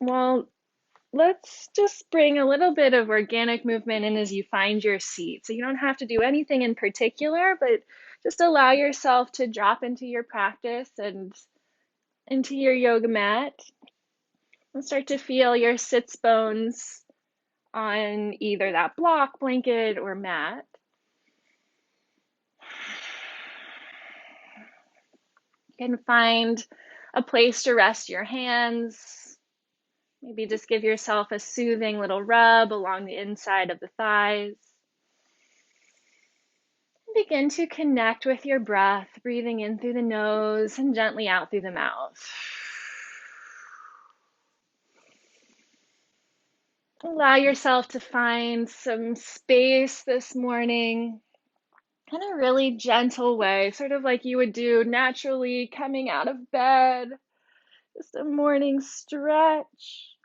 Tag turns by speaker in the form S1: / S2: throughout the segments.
S1: Well, let's just bring a little bit of organic movement in as you find your seat. So you don't have to do anything in particular, but just allow yourself to drop into your practice and into your yoga mat. And start to feel your sits bones on either that block, blanket, or mat. You can find a place to rest your hands. Maybe just give yourself a soothing little rub along the inside of the thighs. Begin to connect with your breath, breathing in through the nose and gently out through the mouth. Allow yourself to find some space this morning in a really gentle way, sort of like you would do naturally coming out of bed. Just a morning stretch.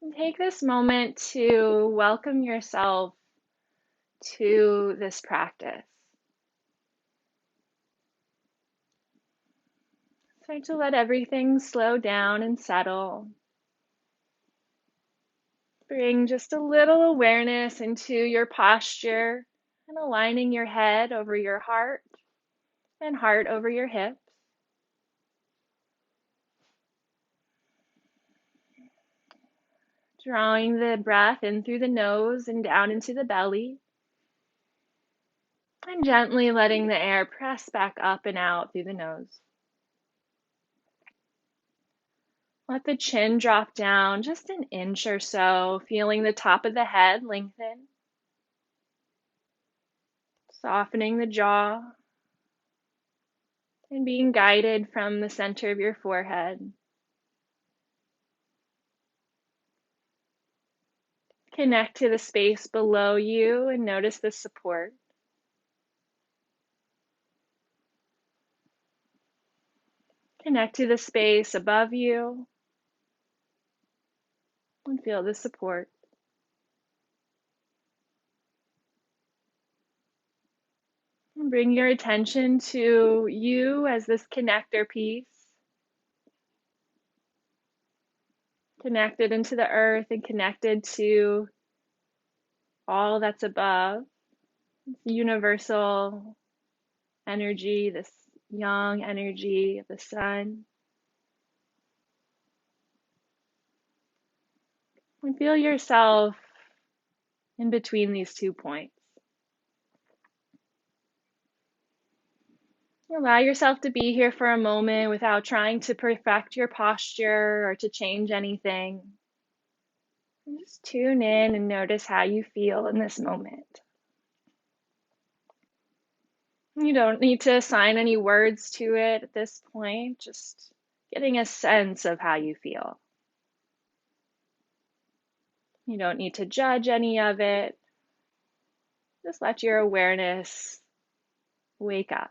S1: And take this moment to welcome yourself to this practice. Start to let everything slow down and settle. Bring just a little awareness into your posture and aligning your head over your heart and heart over your hips. Drawing the breath in through the nose and down into the belly. And gently letting the air press back up and out through the nose. Let the chin drop down just an inch or so, feeling the top of the head lengthen. Softening the jaw and being guided from the center of your forehead. Connect to the space below you and notice the support. Connect to the space above you and feel the support. And bring your attention to you as this connector piece, connected into the earth and connected to all that's above, universal energy, this young energy of the sun. And feel yourself in between these 2 points. Allow yourself to be here for a moment without trying to perfect your posture or to change anything. And just tune in and notice how you feel in this moment. You don't need to assign any words to it at this point, just getting a sense of how you feel. You don't need to judge any of it. Just let your awareness wake up.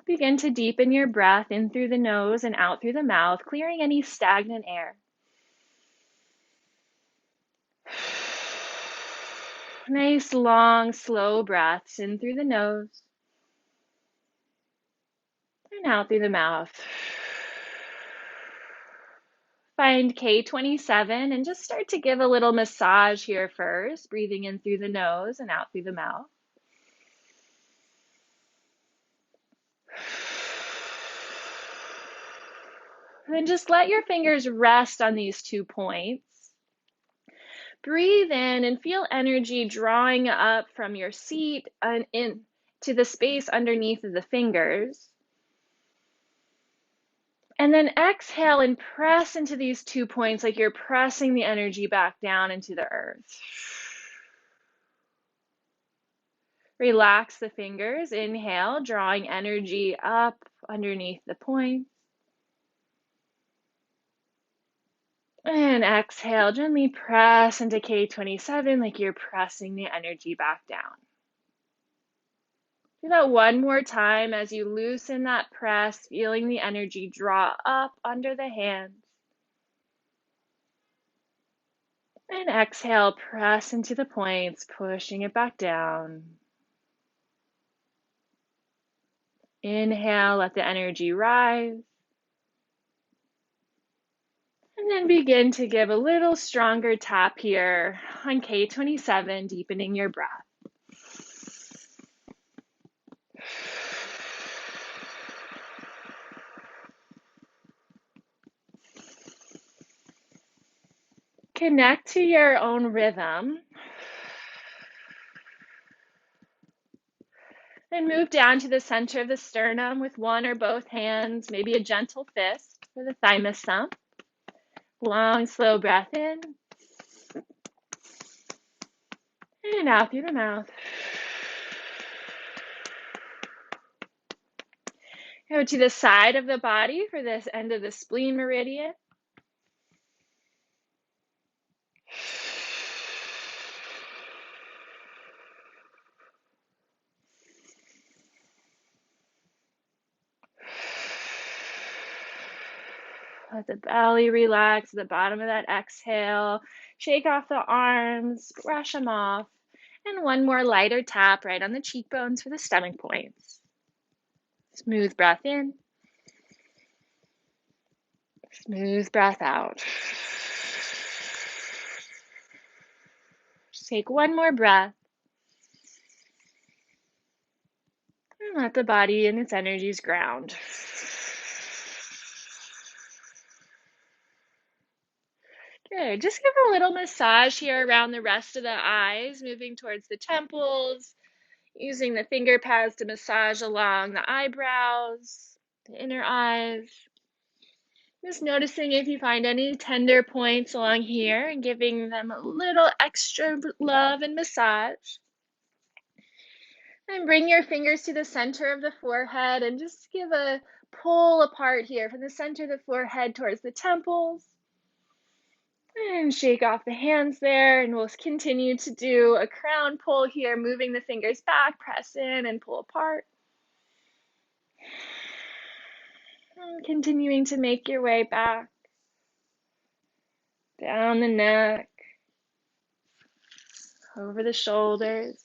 S1: Begin to deepen your breath in through the nose and out through the mouth, clearing any stagnant air. Nice, long, slow breaths in through the nose and out through the mouth. Find K27 and just start to give a little massage here first, breathing in through the nose and out through the mouth. And then just let your fingers rest on these 2 points. Breathe in and feel energy drawing up from your seat and into the space underneath of the fingers. And then exhale and press into these 2 points like you're pressing the energy back down into the earth. Relax the fingers. Inhale, drawing energy up underneath the points. And exhale, gently press into K27 like you're pressing the energy back down. Do that one more time as you loosen that press, feeling the energy draw up under the hands. And exhale, press into the points, pushing it back down. Inhale, let the energy rise. And then begin to give a little stronger tap here on K27, deepening your breath. Connect to your own rhythm. Then move down to the center of the sternum with one or both hands, maybe a gentle fist for the thymus thumb. Long, slow breath in. And out through the mouth. Go to the side of the body for this end of the spleen meridian. Let the belly relax at the bottom of that exhale. Shake off the arms, brush them off. And one more lighter tap right on the cheekbones for the stomach points. Smooth breath in. Smooth breath out. Just take one more breath. And let the body and its energies ground. Good. Just give a little massage here around the rest of the eyes, moving towards the temples, using the finger pads to massage along the eyebrows, the inner eyes. Just noticing if you find any tender points along here and giving them a little extra love and massage. And bring your fingers to the center of the forehead and just give a pull apart here from the center of the forehead towards the temples. And shake off the hands there, and we'll continue to do a crown pull here, moving the fingers back, press in and pull apart. And continuing to make your way back, down the neck, over the shoulders.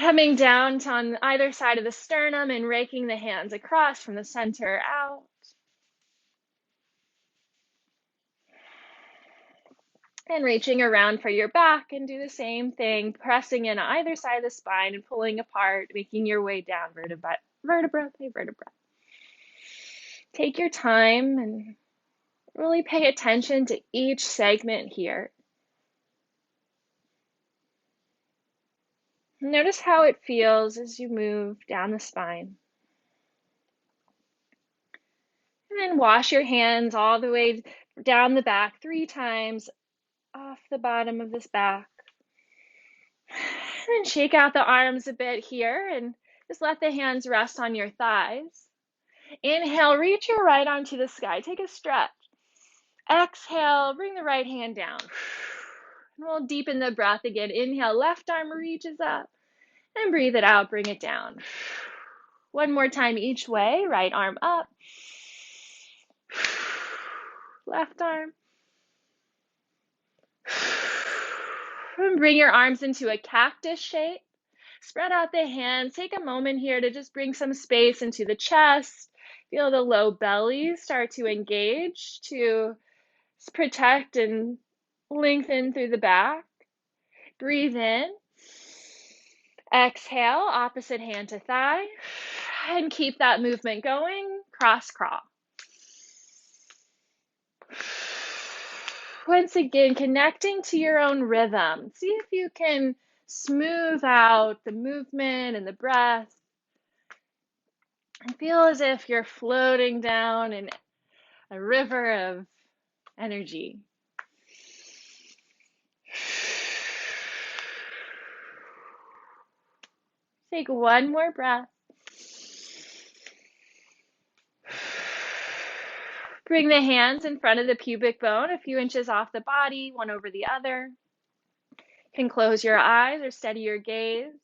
S1: Coming down on either side of the sternum and raking the hands across from the center out. And reaching around for your back, and do the same thing, pressing in either side of the spine and pulling apart, making your way down vertebra by vertebra. Take your time and really pay attention to each segment here. Notice how it feels as you move down the spine. And then wash your hands all the way down the back 3 times, off the bottom of this back. And shake out the arms a bit here and just let the hands rest on your thighs. Inhale, reach your right arm to the sky. Take a stretch. Exhale, bring the right hand down. And we'll deepen the breath again. Inhale, left arm reaches up. And breathe it out, bring it down. One more time each way. Right arm up. Left arm. And bring your arms into a cactus shape. Spread out the hands. Take a moment here to just bring some space into the chest. Feel the low belly start to engage to protect and lengthen through the back. Breathe in. Exhale, opposite hand to thigh. And keep that movement going. Cross crawl. Once again, connecting to your own rhythm. See if you can smooth out the movement and the breath. And feel as if you're floating down in a river of energy. Take one more breath. Bring the hands in front of the pubic bone, a few inches off the body, one over the other. You can close your eyes or steady your gaze.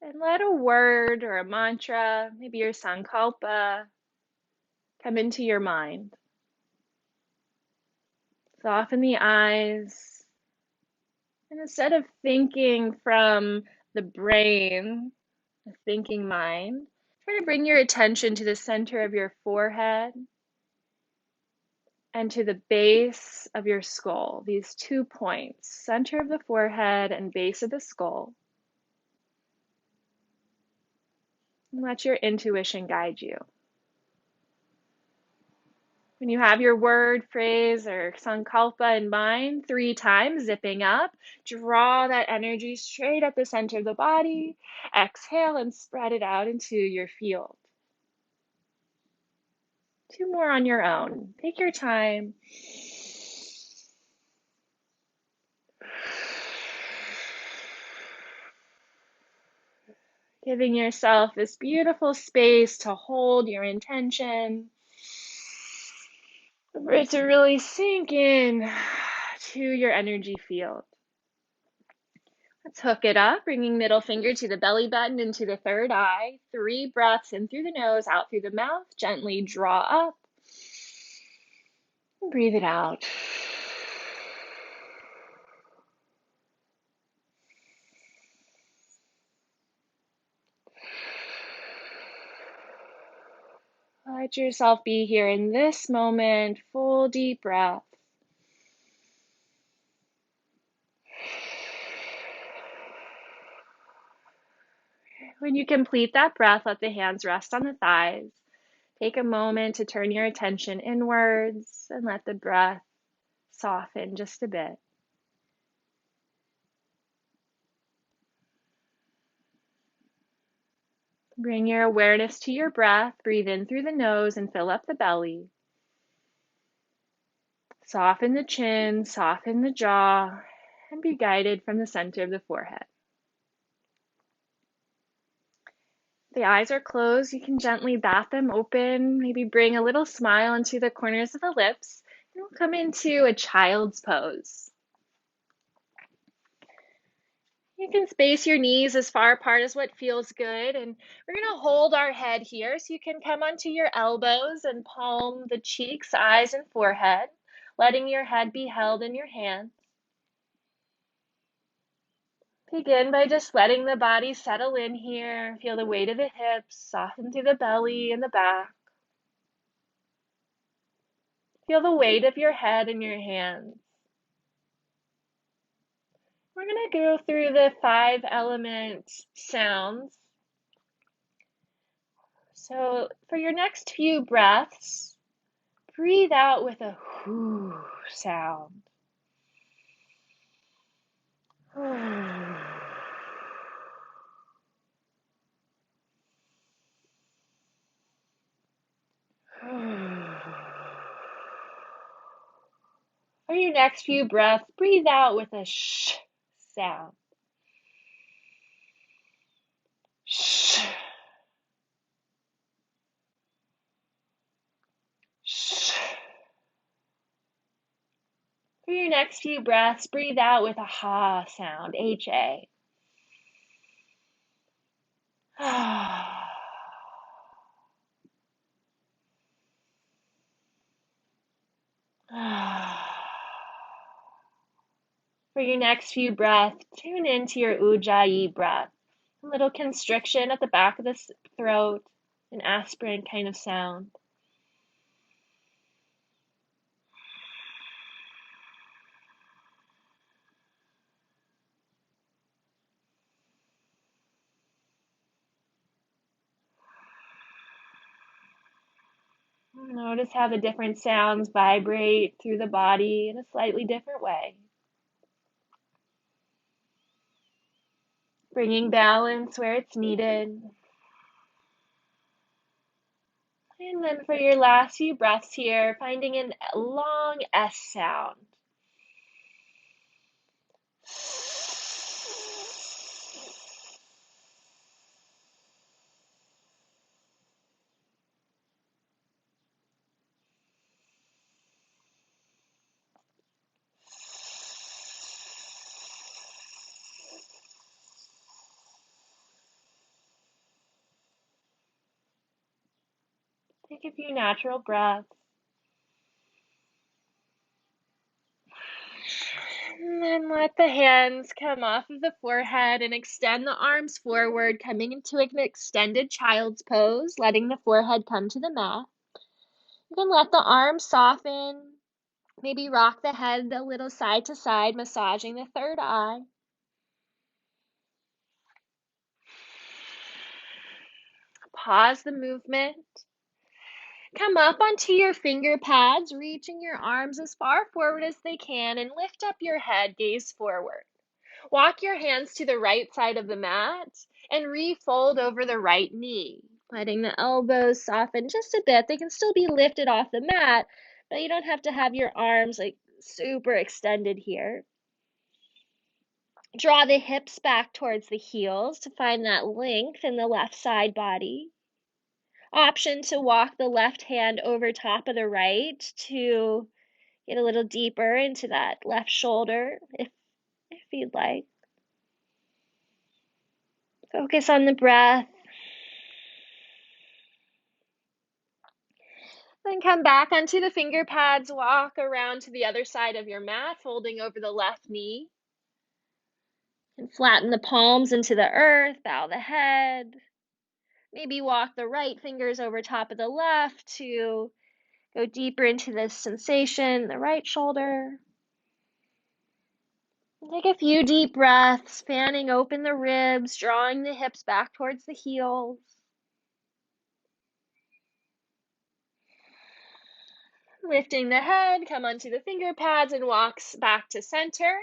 S1: And let a word or a mantra, maybe your sankalpa, come into your mind. Soften the eyes. And instead of thinking from the brain, the thinking mind, try to bring your attention to the center of your forehead and to the base of your skull. These 2 points, center of the forehead and base of the skull. And let your intuition guide you. When you have your word, phrase, or sankalpa in mind 3 times, zipping up, draw that energy straight at the center of the body. Exhale and spread it out into your field. 2 more on your own. Take your time. Giving yourself this beautiful space to hold your intention, for it to really sink in to your energy field. Let's hook it up, bringing middle finger to the belly button into the third eye. 3 breaths in through the nose, out through the mouth. Gently draw up. And breathe it out. Let yourself be here in this moment. Full deep breath. When you complete that breath, let the hands rest on the thighs. Take a moment to turn your attention inwards and let the breath soften just a bit. Bring your awareness to your breath. Breathe in through the nose and fill up the belly. Soften the chin, soften the jaw, and be guided from the center of the forehead. The eyes are closed. You can gently bat them open, maybe bring a little smile into the corners of the lips, and we'll come into a child's pose. You can space your knees as far apart as what feels good, and we're going to hold our head here, so you can come onto your elbows and palm the cheeks, eyes, and forehead, letting your head be held in your hands. Begin by just letting the body settle in here. Feel the weight of the hips, soften through the belly and the back. Feel the weight of your head in your hands. We're going to go through the 5 element sounds. So for your next few breaths, breathe out with a whoo sound. For your next few breaths, breathe out with a sh sound. Shh. Shh. For your next few breaths, breathe out with a ha sound, H-A. For your next few breaths, tune into your ujjayi breath. A little constriction at the back of the throat, an aspirant kind of sound. Notice how the different sounds vibrate through the body in a slightly different way. Bringing balance where it's needed. And then for your last few breaths here, finding a long S sound. Take a few natural breaths. And let the hands come off of the forehead and extend the arms forward, coming into an extended child's pose, letting the forehead come to the mat. You can let the arms soften, maybe rock the head a little side to side, massaging the third eye. Pause the movement. Come up onto your finger pads, reaching your arms as far forward as they can, and lift up your head, gaze forward. Walk your hands to the right side of the mat and refold over the right knee, letting the elbows soften just a bit. They can still be lifted off the mat, but you don't have to have your arms like super extended here. Draw the hips back towards the heels to find that length in the left side body. Option to walk the left hand over top of the right to get a little deeper into that left shoulder if you'd like. Focus on the breath. Then come back onto the finger pads, walk around to the other side of your mat, folding over the left knee. And flatten the palms into the earth, bow the head. Maybe walk the right fingers over top of the left to go deeper into this sensation, the right shoulder. Take a few deep breaths, fanning open the ribs, drawing the hips back towards the heels. Lifting the head, come onto the finger pads and walks back to center.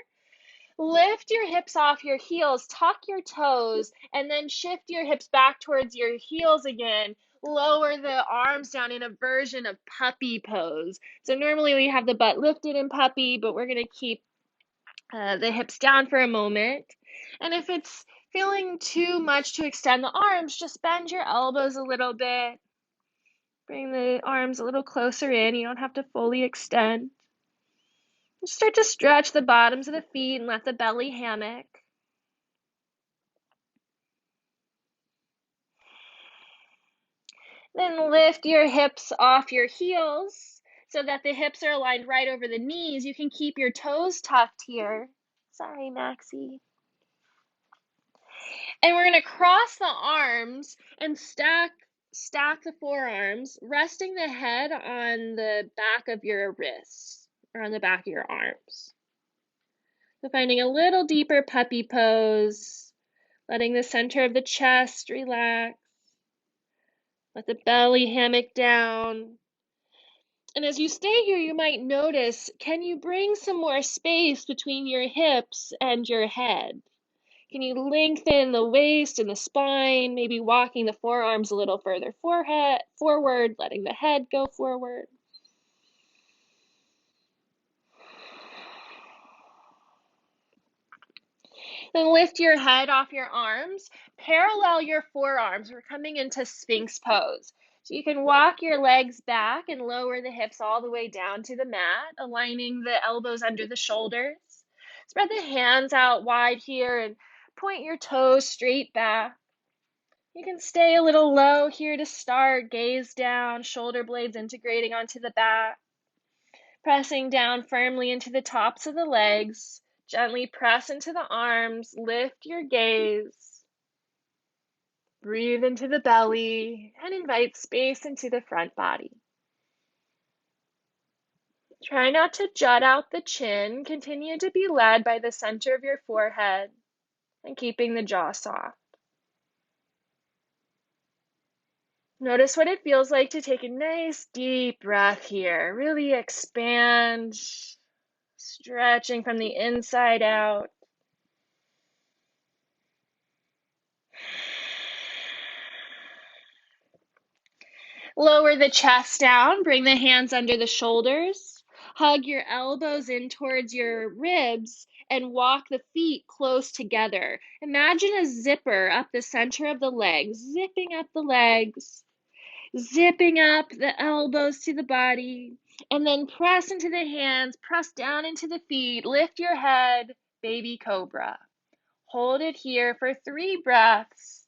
S1: Lift your hips off your heels, tuck your toes, and then shift your hips back towards your heels again. Lower the arms down in a version of puppy pose. So normally we have the butt lifted in puppy, but we're going to keep the hips down for a moment. And if it's feeling too much to extend the arms, just bend your elbows a little bit. Bring the arms a little closer in. You don't have to fully extend. Just start to stretch the bottoms of the feet and let the belly hammock. Then lift your hips off your heels so that the hips are aligned right over the knees. You can keep your toes tucked here. Sorry, Maxie. And we're going to cross the arms and stack the forearms, resting the head on the back of your wrists or on the back of your arms. So finding a little deeper puppy pose, letting the center of the chest relax. Let the belly hammock down. And as you stay here, you might notice, can you bring some more space between your hips and your head? Can you lengthen the waist and the spine, maybe walking the forearms a little further forward, letting the head go forward? Then lift your head off your arms, parallel your forearms. We're coming into Sphinx pose. So you can walk your legs back and lower the hips all the way down to the mat, aligning the elbows under the shoulders. Spread the hands out wide here and point your toes straight back. You can stay a little low here to start, gaze down, shoulder blades integrating onto the back. Pressing down firmly into the tops of the legs. Gently press into the arms, lift your gaze. Breathe into the belly and invite space into the front body. Try not to jut out the chin. Continue to be led by the center of your forehead and keeping the jaw soft. Notice what it feels like to take a nice deep breath here. Really expand, stretching from the inside out. Lower the chest down, bring the hands under the shoulders, hug your elbows in towards your ribs, and walk the feet close together. Imagine a zipper up the center of the legs, zipping up the legs, zipping up the elbows to the body, and then press into the hands, press down into the feet, lift your head, baby cobra. Hold it here for 3 breaths.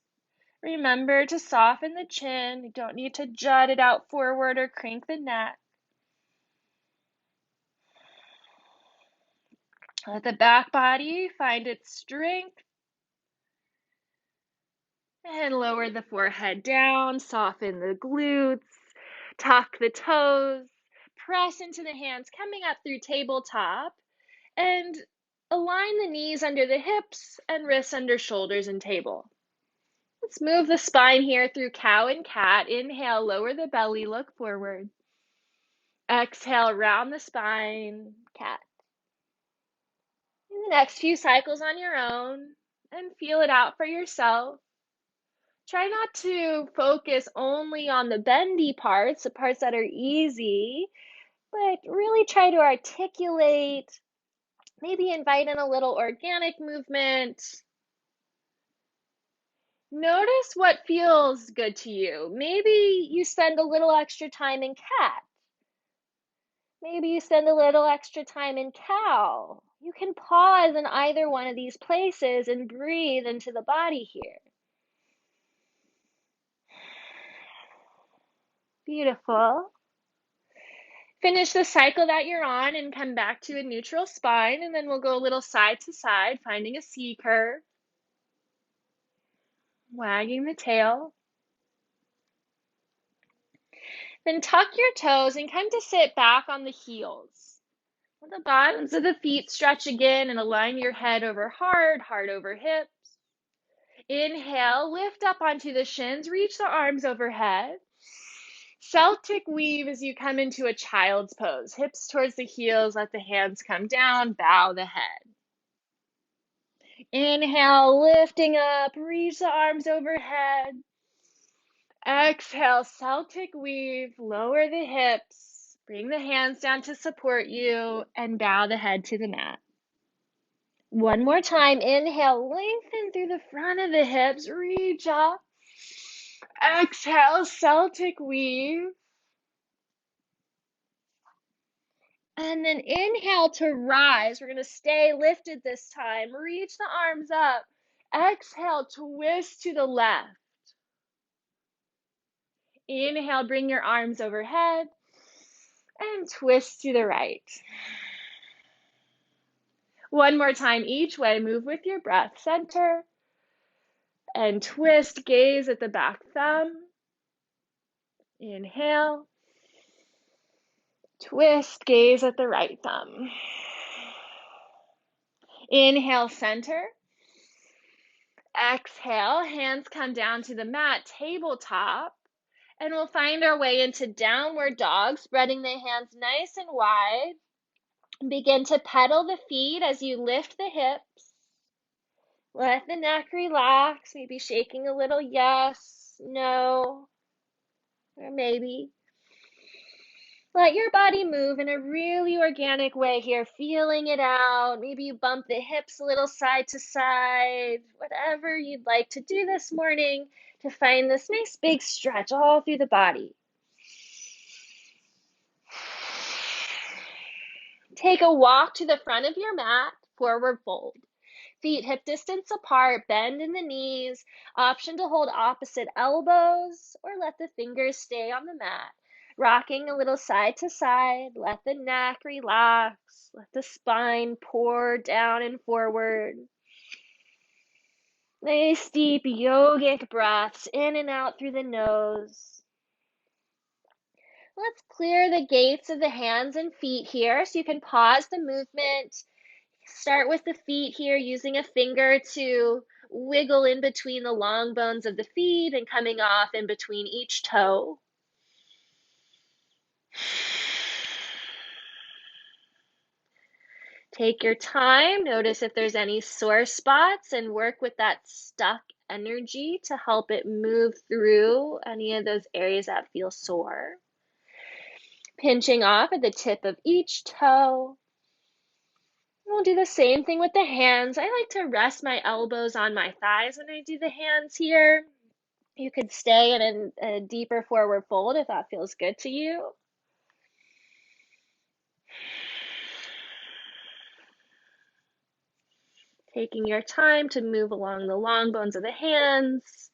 S1: Remember to soften the chin. You don't need to jut it out forward or crank the neck. Let the back body find its strength. And lower the forehead down, soften the glutes, tuck the toes, press into the hands, coming up through tabletop, and align the knees under the hips and wrists under shoulders and table. Let's move the spine here through cow and cat. Inhale, lower the belly, look forward. Exhale, round the spine, cat. In the next few cycles on your own, and feel it out for yourself. Try not to focus only on the bendy parts, the parts that are easy, but really try to articulate, maybe invite in a little organic movement. Notice what feels good to you. Maybe you spend a little extra time in cat. Maybe you spend a little extra time in cow. You can pause in either one of these places and breathe into the body here. Beautiful. Finish the cycle that you're on and come back to a neutral spine, and then we'll go a little side to side, finding a C curve, wagging the tail. Then tuck your toes and come to sit back on the heels. Let the bottoms of the feet stretch again and align your head over heart, heart over hips. Inhale, lift up onto the shins, reach the arms overhead. Celtic weave as you come into a child's pose. Hips towards the heels, let the hands come down, bow the head. Inhale, lifting up, reach the arms overhead. Exhale, Celtic weave, lower the hips, bring the hands down to support you, and bow the head to the mat. One more time, inhale, lengthen through the front of the hips, reach up. Exhale, Celtic weave. And then inhale to rise. We're going to stay lifted this time. Reach the arms up. Exhale, twist to the left. Inhale, bring your arms overhead. And twist to the right. One more time each way. Move with your breath. Center. And twist. Gaze at the back thumb. Inhale. Twist. Gaze at the right thumb. Inhale, center. Exhale, hands come down to the mat, tabletop, and we'll find our way into downward dog, spreading the hands nice and wide. Begin to pedal the feet as you lift the hips. Let the neck relax, maybe shaking a little yes, no, or maybe. Let your body move in a really organic way here, feeling it out. Maybe you bump the hips a little side to side, whatever you'd like to do this morning to find this nice big stretch all through the body. Take a walk to the front of your mat, forward fold. Feet hip distance apart, bend in the knees. Option to hold opposite elbows or let the fingers stay on the mat. Rocking a little side to side, let the neck relax, let the spine pour down and forward. Nice deep yogic breaths in and out through the nose. Let's clear the gates of the hands and feet here so you can pause the movement. Start with the feet here, using a finger to wiggle in between the long bones of the feet and coming off in between each toe. Take your time, notice if there's any sore spots and work with that stuck energy to help it move through any of those areas that feel sore. Pinching off at the tip of each toe. We'll do the same thing with the hands. I like to rest my elbows on my thighs when I do the hands here. You could stay in a deeper forward fold if that feels good to you. Taking your time to move along the long bones of the hands,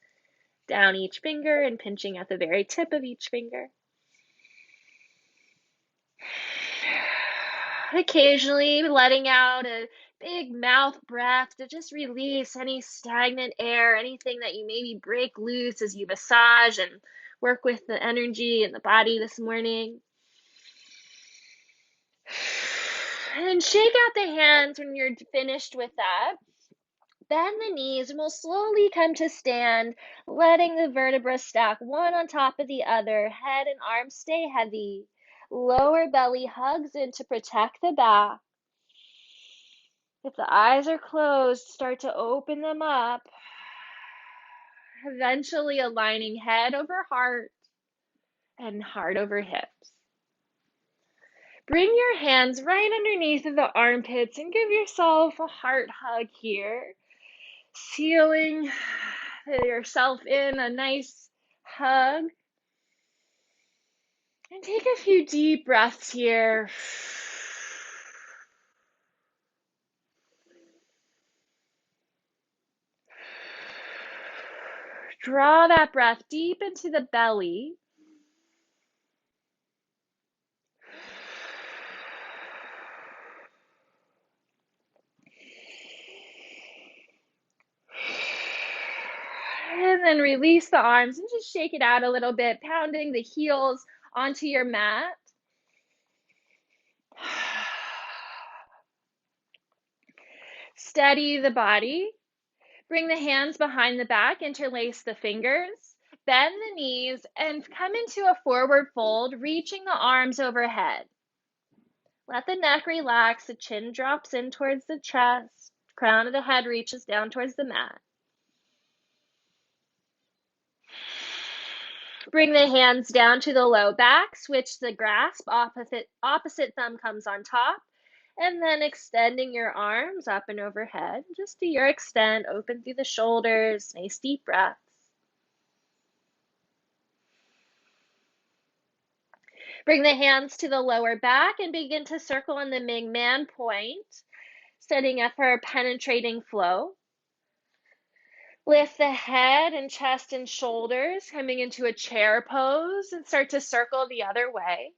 S1: down each finger and pinching at the very tip of each finger. Occasionally letting out a big mouth breath to just release any stagnant air, anything that you maybe break loose as you massage and work with the energy in the body this morning. And shake out the hands when you're finished with that. Bend the knees and we'll slowly come to stand, letting the vertebrae stack one on top of the other. Head and arms stay heavy. Lower belly hugs in to protect the back. If the eyes are closed, start to open them up, eventually aligning head over heart and heart over hips. Bring your hands right underneath of the armpits and give yourself a heart hug here. Sealing yourself in a nice hug. And take a few deep breaths here. Draw that breath deep into the belly. And then release the arms and just shake it out a little bit, pounding the heels onto your mat. Steady the body. Bring the hands behind the back, interlace the fingers, bend the knees, and come into a forward fold, reaching the arms overhead. Let the neck relax, the chin drops in towards the chest, crown of the head reaches down towards the mat. Bring the hands down to the low back, switch the grasp, opposite thumb comes on top, and then extending your arms up and overhead, just to your extent, open through the shoulders, nice deep breaths. Bring the hands to the lower back and begin to circle in the Ming Man point, setting up for a penetrating flow. Lift the head and chest and shoulders, coming into a chair pose, and start to circle the other way.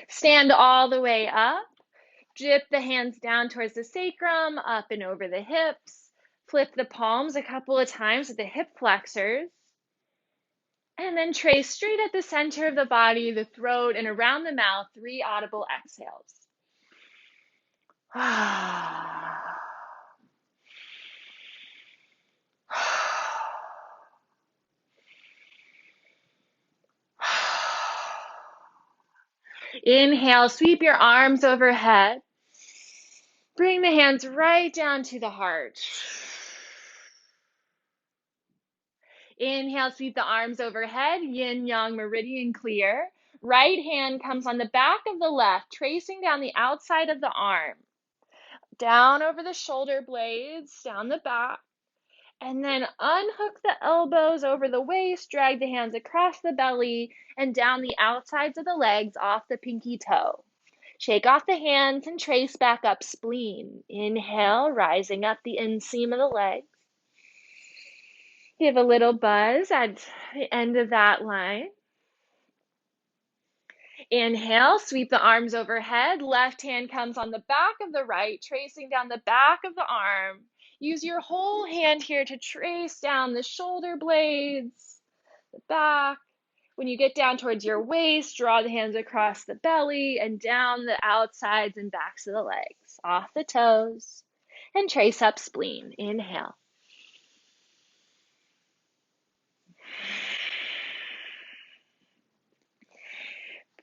S1: Stand all the way up. Dip the hands down towards the sacrum, up and over the hips. Flip the palms a couple of times with the hip flexors. And then trace straight at the center of the body, the throat, and around the mouth, 3 audible exhales. Inhale, sweep your arms overhead. Bring the hands right down to the heart. Inhale, sweep the arms overhead, yin-yang meridian clear. Right hand comes on the back of the left, tracing down the outside of the arm. Down over the shoulder blades, down the back. And then unhook the elbows over the waist, drag the hands across the belly and down the outsides of the legs off the pinky toe. Shake off the hands and trace back up spleen. Inhale, rising up the inseam of the legs. Give a little buzz at the end of that line. Inhale, sweep the arms overhead. Left hand comes on the back of the right, tracing down the back of the arm. Use your whole hand here to trace down the shoulder blades, the back. When you get down towards your waist, draw the hands across the belly and down the outsides and backs of the legs, off the toes, and trace up spleen. Inhale.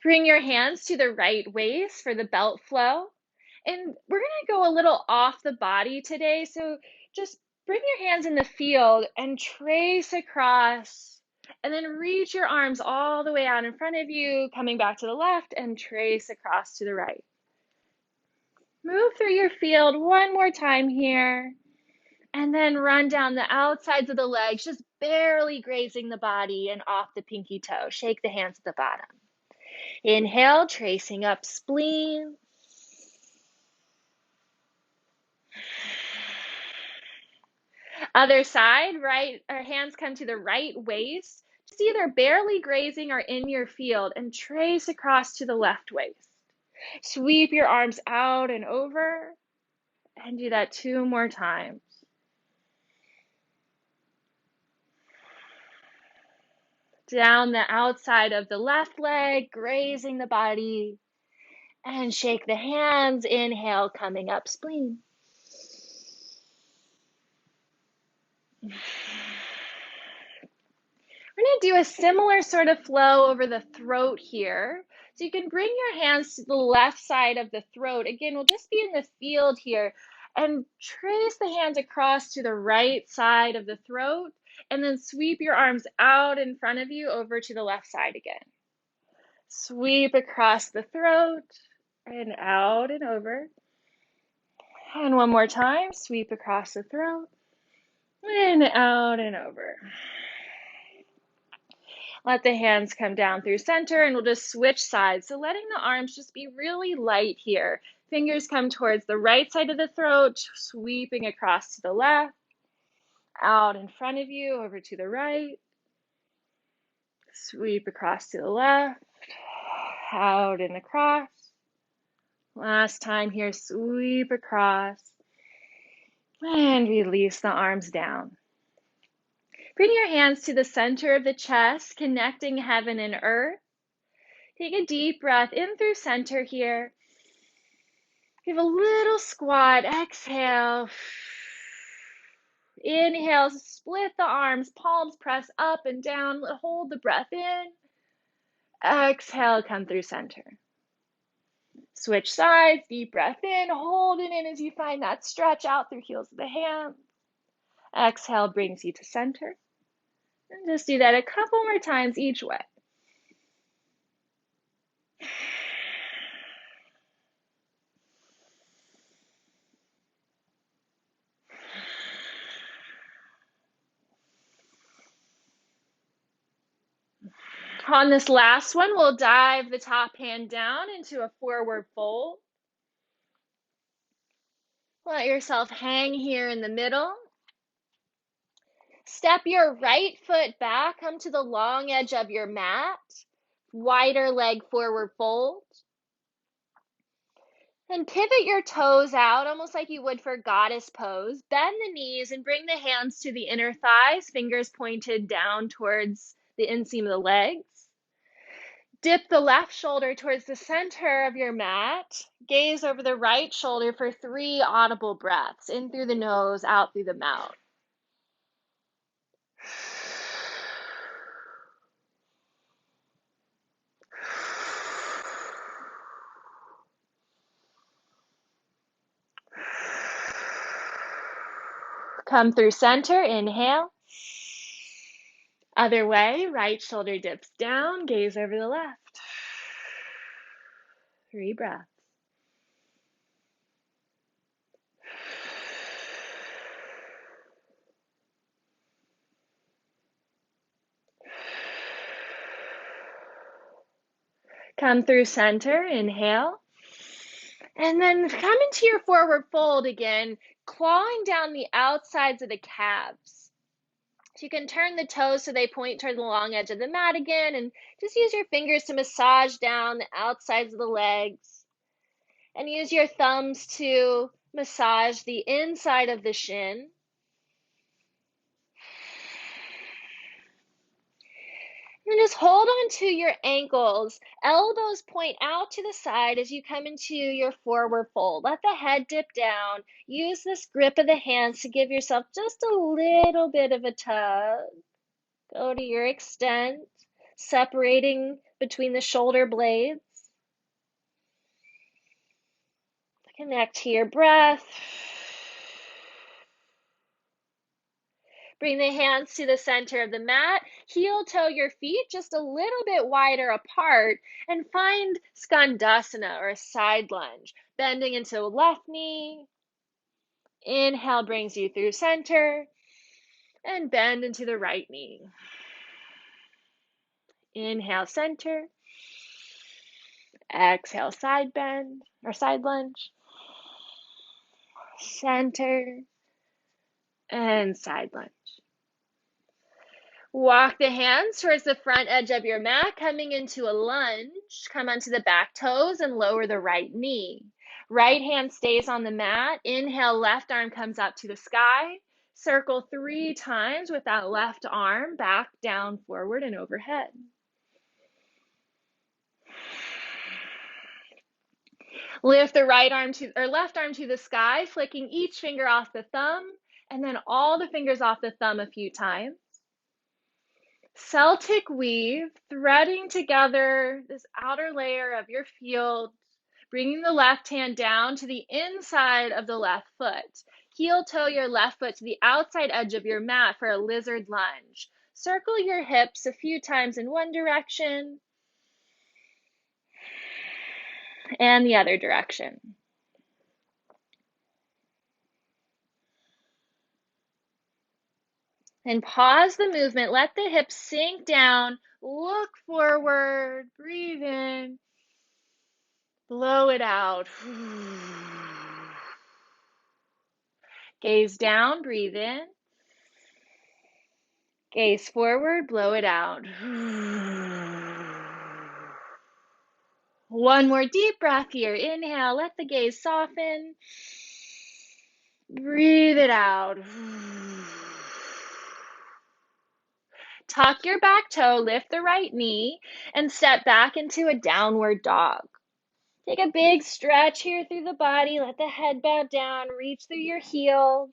S1: Bring your hands to the right waist for the belt flow. And we're going to go a little off the body today. So just bring your hands in the field and trace across. And then reach your arms all the way out in front of you, coming back to the left and trace across to the right. Move through your field one more time here. And then run down the outsides of the legs, just barely grazing the body and off the pinky toe. Shake the hands at the bottom. Inhale, tracing up spleen. Other side, right, our hands come to the right waist. Just either barely grazing or in your field, and trace across to the left waist. Sweep your arms out and over, and do that 2 more times. Down the outside of the left leg, grazing the body, and shake the hands. Inhale, coming up, spleen. We're going to do a similar sort of flow over the throat here. So you can bring your hands to the left side of the throat. Again, we'll just be in the field here, and trace the hands across to the right side of the throat, and then sweep your arms out in front of you over to the left side again. Sweep across the throat and out and over. And one more time, sweep across the throat and out and over. Let the hands come down through center, and we'll just switch sides. So letting the arms just be really light here. Fingers come towards the right side of the throat, sweeping across to the left, out in front of you, over to the right. Sweep across to the left, out and across. Last time here, sweep across. And release the arms down. Bring your hands to the center of the chest, connecting heaven and earth. Take a deep breath in through center here. Give a little squat. Exhale. Inhale, split the arms, palms press up and down. Hold the breath in. Exhale, come through center. Switch sides, deep breath in, hold it in as you find that stretch out through heels of the hands. Exhale brings you to center. And just do that a couple more times each way. On this last one, we'll dive the top hand down into a forward fold. Let yourself hang here in the middle. Step your right foot back, come to the long edge of your mat. Wider leg forward fold. And pivot your toes out, almost like you would for goddess pose. Bend the knees and bring the hands to the inner thighs, fingers pointed down towards the inseam of the legs. Dip the left shoulder towards the center of your mat. Gaze over the right shoulder for 3 audible breaths. In through the nose, out through the mouth. Come through center, inhale. Other way, right shoulder dips down, gaze over the left. 3 breaths. Come through center, inhale. And then come into your forward fold again, clawing down the outsides of the calves. So you can turn the toes so they point toward the long edge of the mat again, and just use your fingers to massage down the outsides of the legs. And use your thumbs to massage the inside of the shin. And just hold on to your ankles. Elbows point out to the side as you come into your forward fold. Let the head dip down. Use this grip of the hands to give yourself just a little bit of a tug. Go to your extent, separating between the shoulder blades. Connect to your breath. Bring the hands to the center of the mat. Heel toe your feet just a little bit wider apart and find Skandasana or a side lunge. Bending into the left knee. Inhale brings you through center and bend into the right knee. Inhale center. Exhale side bend or side lunge. Center and side lunge. Walk the hands towards the front edge of your mat, coming into a lunge. Come onto the back toes and lower the right knee. Right hand stays on the mat. Inhale, left arm comes up to the sky. Circle 3 times with that left arm, back, down, forward, and overhead. Lift the right arm to, or left arm to the sky, flicking each finger off the thumb, and then all the fingers off the thumb a few times. Celtic weave, threading together this outer layer of your field, bringing the left hand down to the inside of the left foot. Heel toe your left foot to the outside edge of your mat for a lizard lunge. Circle your hips a few times in one direction and the other direction. And pause the movement. Let the hips sink down. Look forward. Breathe in. Blow it out. Gaze down. Breathe in. Gaze forward. Blow it out. One more deep breath here. Inhale. Let the gaze soften. Breathe it out. Tuck your back toe, lift the right knee, and step back into a downward dog. Take a big stretch here through the body. Let the head bow down. Reach through your heels.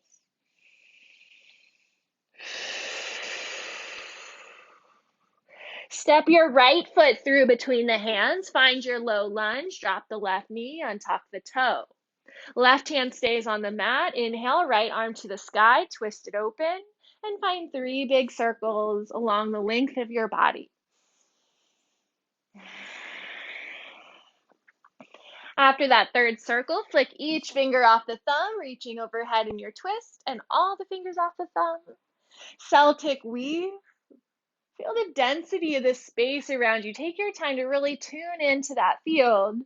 S1: Step your right foot through between the hands. Find your low lunge. Drop the left knee, untuck the toe. Left hand stays on the mat. Inhale, right arm to the sky, twist it open, and find 3 big circles along the length of your body. After that third circle, flick each finger off the thumb, reaching overhead in your twist, and all the fingers off the thumb. Celtic weave. Feel the density of the space around you. Take your time to really tune into that field.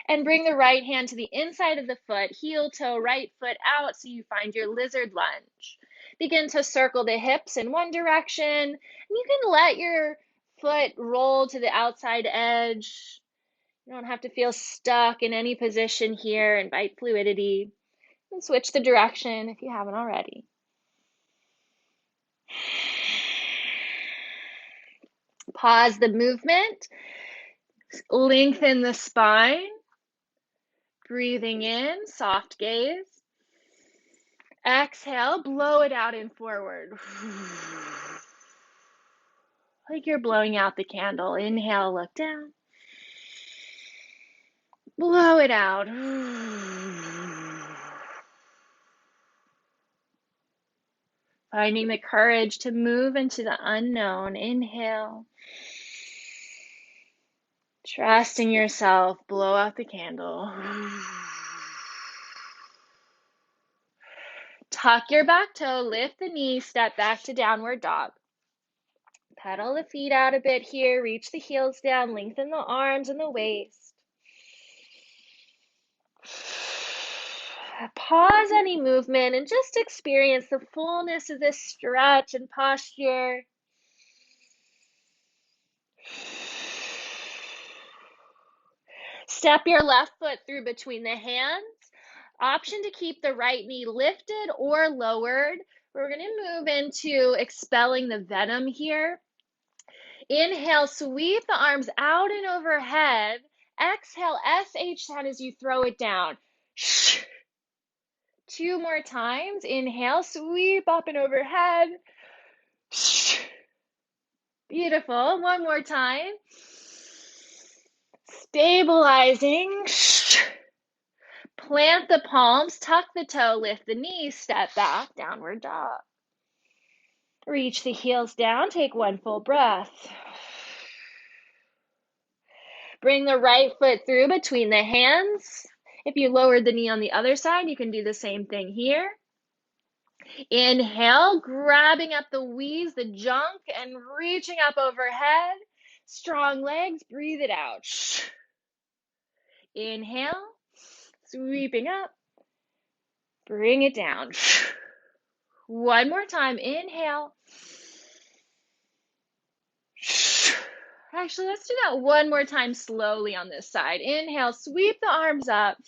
S1: And bring the right hand to the inside of the foot, heel toe, right foot out so you find your lizard lunge. Begin to circle the hips in one direction. And you can let your foot roll to the outside edge. You don't have to feel stuck in any position here. Invite fluidity. And switch the direction if you haven't already. Pause the movement. Lengthen the spine. Breathing in, soft gaze. Exhale, blow it out and forward. Like you're blowing out the candle. Inhale, look down. Blow it out. Finding the courage to move into the unknown. Inhale. Trusting yourself. Blow out the candle. Tuck your back toe, lift the knee, step back to downward dog. Pedal the feet out a bit here, reach the heels down, lengthen the arms and the waist. Pause any movement and just experience the fullness of this stretch and posture. Step your left foot through between the hands. Option to keep the right knee lifted or lowered. We're going to move into expelling the venom here. Inhale, sweep the arms out and overhead. Exhale, SH sound as you throw it down. 2 more times. Inhale, sweep up and overhead. Beautiful. 1 more time. Stabilizing. Plant the palms, tuck the toe, lift the knees, step back, downward dog. Reach the heels down, take 1 full breath. Bring the right foot through between the hands. If you lowered the knee on the other side, you can do the same thing here. Inhale, grabbing up the weaves, the junk, and reaching up overhead. Strong legs, breathe it out. Inhale, sweeping up, bring it down. 1 more time, inhale. Actually, let's do that one more time slowly on this side. Inhale, sweep the arms up,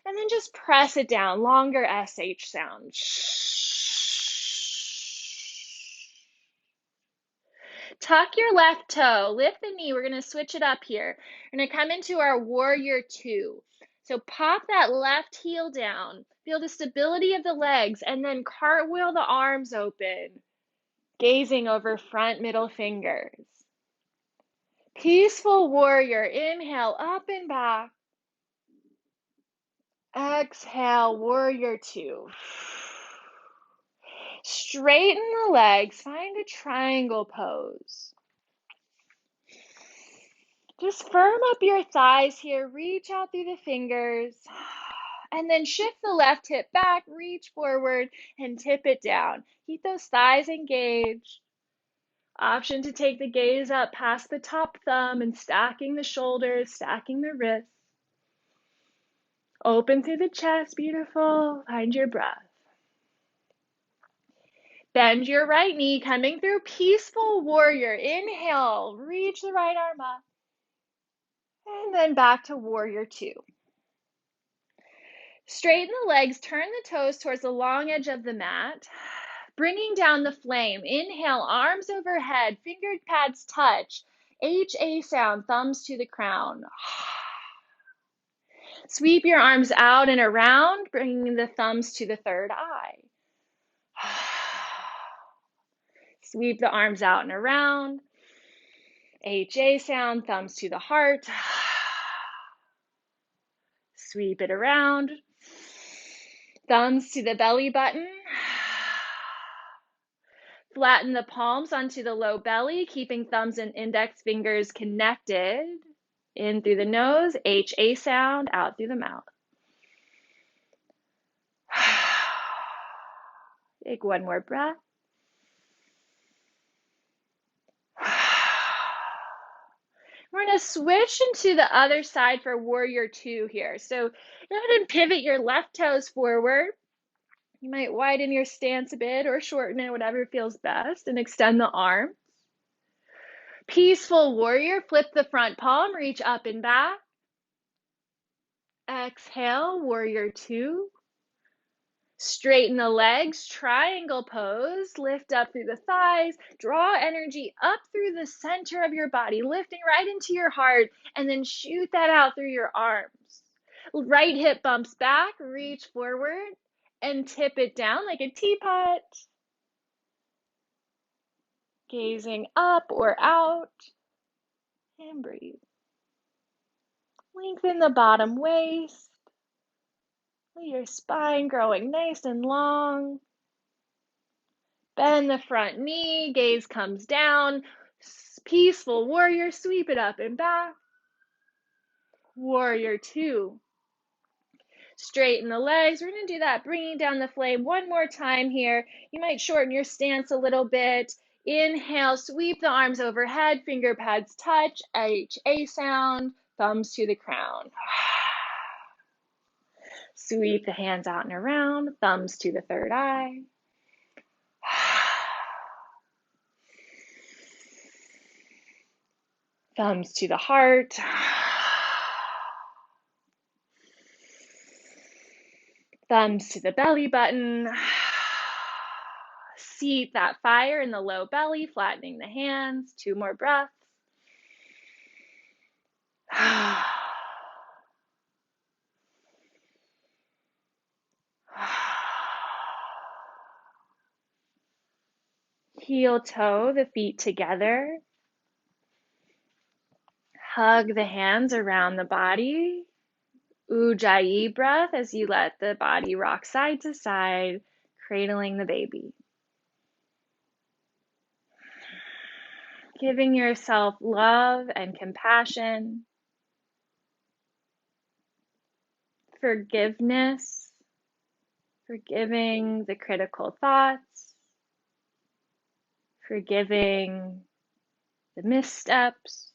S1: and then just press it down. Longer SH sound. Tuck your left toe, lift the knee. We're going to switch it up here. We're going to come into our warrior two. So pop that left heel down. Feel the stability of the legs, and then cartwheel the arms open, gazing over front middle fingers. Peaceful warrior. Inhale, up and back. Exhale, warrior two. Straighten the legs. Find a triangle pose. Just firm up your thighs here. Reach out through the fingers. And then shift the left hip back, reach forward, and tip it down. Keep those thighs engaged. Option to take the gaze up past the top thumb and stacking the shoulders, stacking the wrists. Open through the chest, beautiful. Find your breath. Bend your right knee, coming through peaceful warrior. Inhale, reach the right arm up. And then back to warrior two. Straighten the legs, turn the toes towards the long edge of the mat. Bringing down the flame. Inhale, arms overhead, finger pads touch. HA sound, thumbs to the crown. Sweep your arms out and around, bringing the thumbs to the third eye. Sweep the arms out and around. HA sound, thumbs to the heart. Sweep it around. Thumbs to the belly button. Flatten the palms onto the low belly, keeping thumbs and index fingers connected. In through the nose, HA sound, out through the mouth. Take one more breath. We're going to switch into the other side for warrior two here. So go ahead and pivot your left toes forward. You might widen your stance a bit or shorten it, whatever feels best, and extend the arms. Peaceful warrior, flip the front palm, reach up and back. Exhale, warrior two. Straighten the legs, triangle pose, lift up through the thighs, draw energy up through the center of your body, lifting right into your heart, and then shoot that out through your arms. Right hip bumps back, reach forward, and tip it down like a teapot. Gazing up or out, and breathe. Lengthen the bottom waist. Your spine growing nice and long. Bend the front knee, gaze comes down. Peaceful warrior, sweep it up and back. Warrior two. Straighten the legs. We're going to do that, bringing down the flame one more time here. You might shorten your stance a little bit. Inhale, sweep the arms overhead, finger pads touch, HA sound, thumbs to the crown. Sweep the hands out and around, thumbs to the third eye. Thumbs to the heart. Thumbs to the belly button. Seat that fire in the low belly, flattening the hands. 2 more breaths. Heel toe the feet together. Hug the hands around the body. Ujjayi breath as you let the body rock side to side, cradling the baby. Giving yourself love and compassion, forgiveness, forgiving the critical thoughts, forgiving the missteps.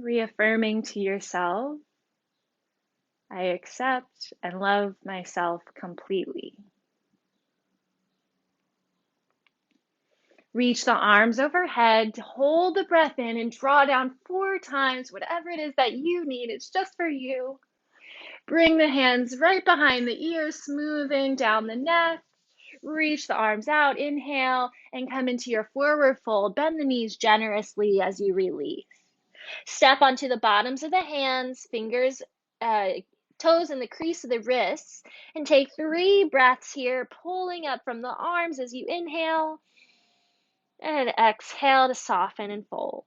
S1: Reaffirming to yourself, I accept and love myself completely. Reach the arms overhead, hold the breath in and draw down 4 times, whatever it is that you need. It's just for you. Bring the hands right behind the ears, smoothing down the neck. Reach the arms out, inhale, and come into your forward fold. Bend the knees generously as you release. Step onto the bottoms of the hands, fingers, toes in the crease of the wrists, and take 3 breaths here, pulling up from the arms as you inhale, and exhale to soften and fold.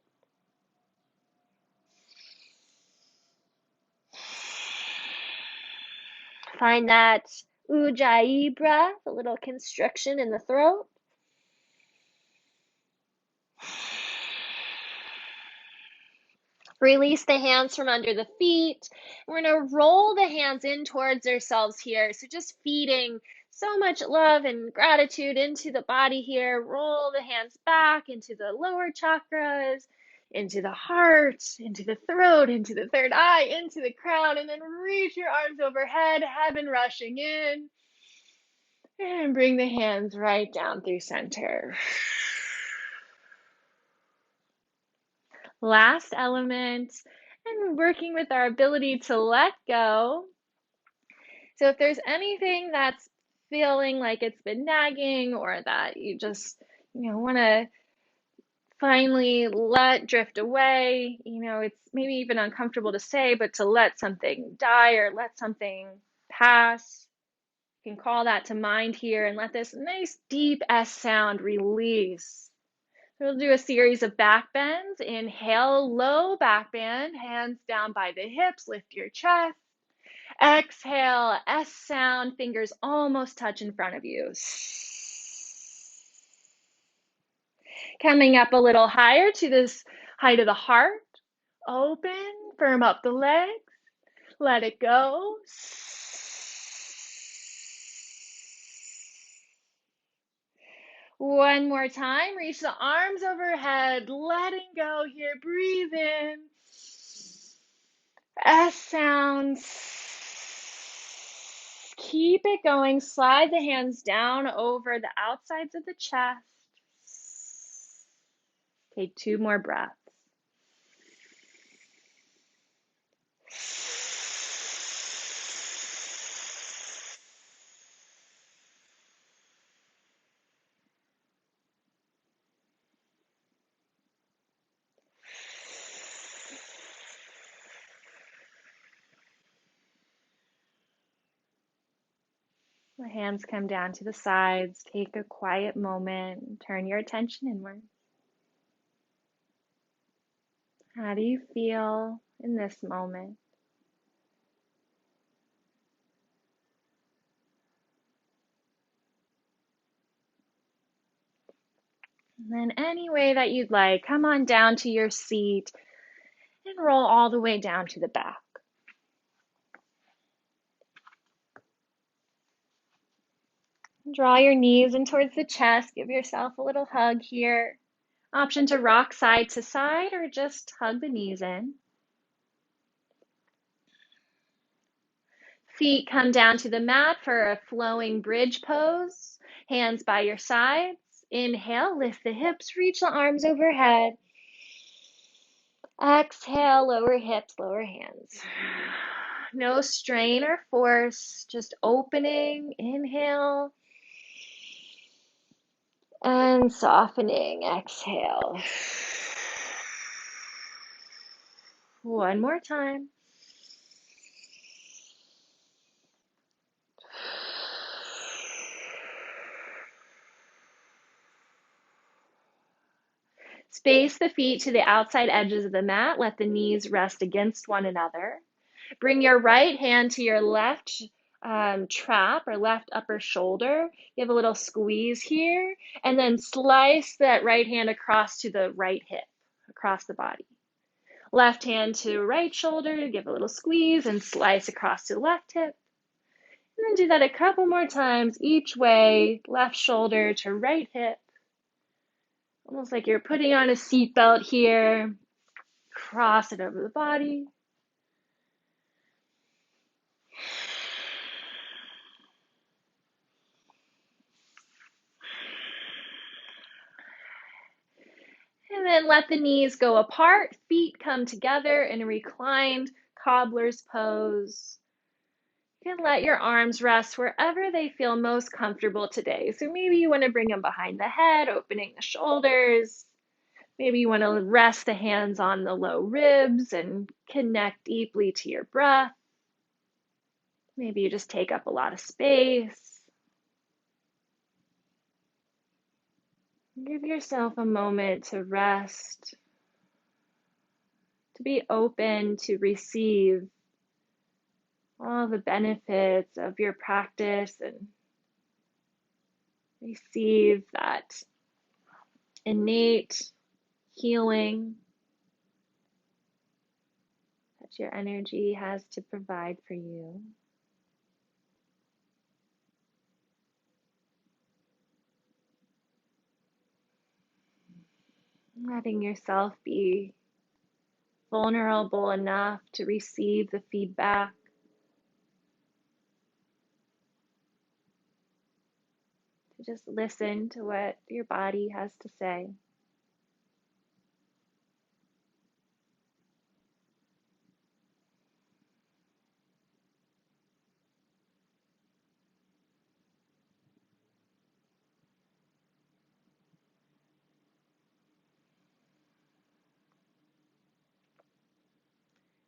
S1: Find that ujjayi breath, a little constriction in the throat. Release the hands from under the feet. We're going to roll the hands in towards ourselves here. So just feeding so much love and gratitude into the body here. Roll the hands back into the lower chakras, into the heart, into the throat, into the third eye, into the crown, and then reach your arms overhead, heaven rushing in. And bring the hands right down through center. Last element, and working with our ability to let go. So if there's anything that's feeling like it's been nagging or that you just, want to finally let drift away, it's maybe even uncomfortable to say, but to let something die or let something pass, you can call that to mind here and let this nice deep S sound release. We'll do a series of back bends. Inhale, low back bend, hands down by the hips, lift your chest. Exhale, S sound, fingers almost touch in front of you. Coming up a little higher to this height of the heart. Open, firm up the legs, let it go. One more time, reach the arms overhead, letting go here, breathe in. S sounds. Keep it going, slide the hands down over the outsides of the chest. Take 2 more breaths. The hands come down to the sides. Take a quiet moment. Turn your attention inward. How do you feel in this moment? And then any way that you'd like, come on down to your seat and roll all the way down to the back. Draw your knees in towards the chest. Give yourself a little hug here. Option to rock side to side or just hug the knees in. Feet come down to the mat for a flowing bridge pose. Hands by your sides. Inhale, lift the hips, reach the arms overhead. Exhale, lower hips, lower hands. No strain or force, just opening. Inhale. And softening. Exhale. One more time. Space the feet to the outside edges of the mat. Let the knees rest against one another. Bring your right hand to your left trap or left upper shoulder. Give a little squeeze here, and then slice that right hand across to the right hip, across the body. Left hand to right shoulder, give a little squeeze and slice across to the left hip. And then do that a couple more times each way, left shoulder to right hip. Almost like you're putting on a seatbelt here. Cross it over the body. Then let the knees go apart, feet come together in a reclined cobbler's pose. You can let your arms rest wherever they feel most comfortable today. So maybe you want to bring them behind the head, opening the shoulders. Maybe you want to rest the hands on the low ribs and connect deeply to your breath. Maybe you just take up a lot of space. Give yourself a moment to rest, to be open to receive all the benefits of your practice and receive that innate healing that your energy has to provide for you. Letting yourself be vulnerable enough to receive the feedback, to just listen to what your body has to say.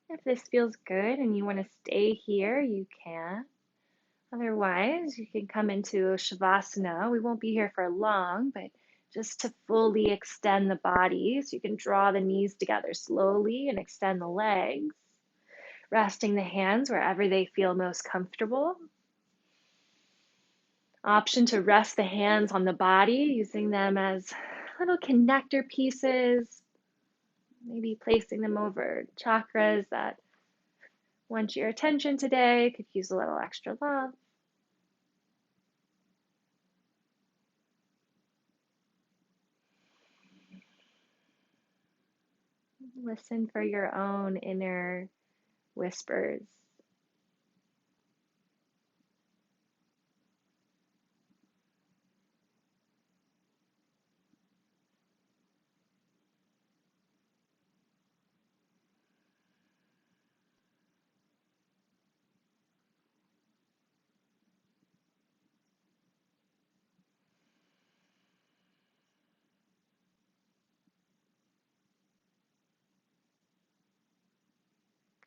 S1: If this feels good and you want to stay here, you can. Otherwise, you can come into Shavasana. We won't be here for long, but just to fully extend the body. So you can draw the knees together slowly and extend the legs, resting the hands wherever they feel most comfortable. Option to rest the hands on the body, using them as little connector pieces, maybe placing them over chakras that want your attention today, could use a little extra love. Listen for your own inner whispers.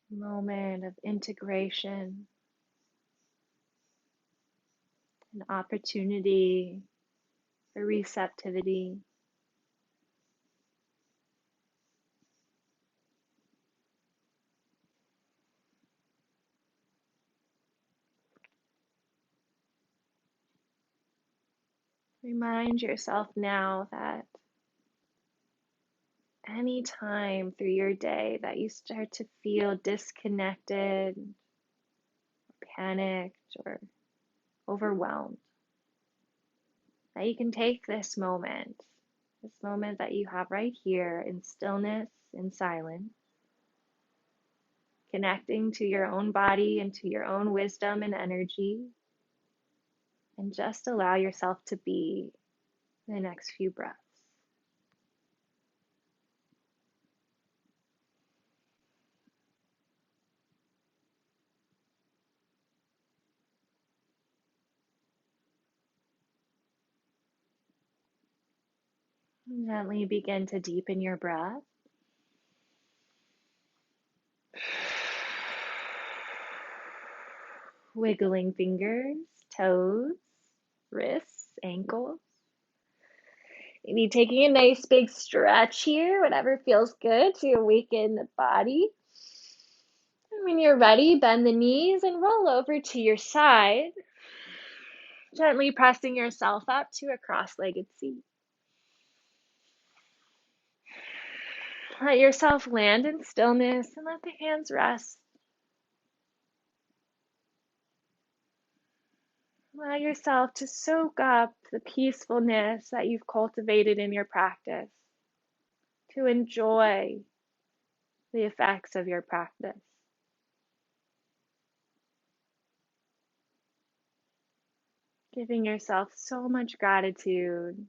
S1: Moment of integration, an opportunity for receptivity. Remind yourself now that any time through your day that you start to feel disconnected, panicked, or overwhelmed, that you can take this moment that you have right here in stillness and silence, connecting to your own body and to your own wisdom and energy, and just allow yourself to be the next few breaths. Gently begin to deepen your breath. Wiggling fingers, toes, wrists, ankles. Maybe taking a nice big stretch here, whatever feels good to awaken the body. And when you're ready, bend the knees and roll over to your side, gently pressing yourself up to a cross-legged seat. Let yourself land in stillness and let the hands rest. Allow yourself to soak up the peacefulness that you've cultivated in your practice, to enjoy the effects of your practice. Giving yourself so much gratitude,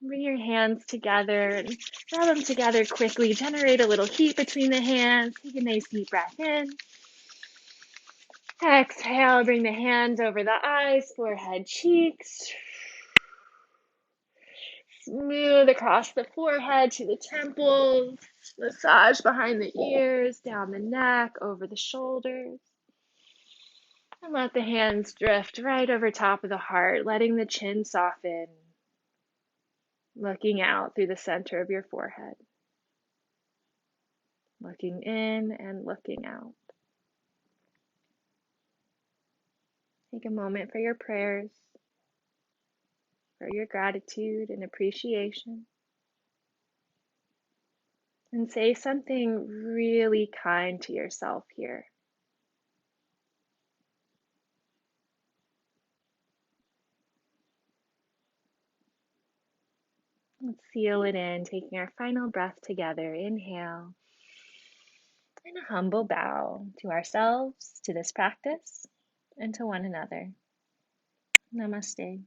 S1: Bring your hands together and rub them together quickly. Generate a little heat between the hands. Take a nice deep breath in. Exhale, bring the hands over the eyes, forehead, cheeks. Smooth across the forehead to the temples. Massage behind the ears, down the neck, over the shoulders. And let the hands drift right over top of the heart, letting the chin soften. Looking out through the center of your forehead. Looking in and looking out. Take a moment for your prayers, for your gratitude and appreciation. And say something really kind to yourself here. Let's seal it in, taking our final breath together. Inhale. And a humble bow to ourselves, to this practice, and to one another. Namaste.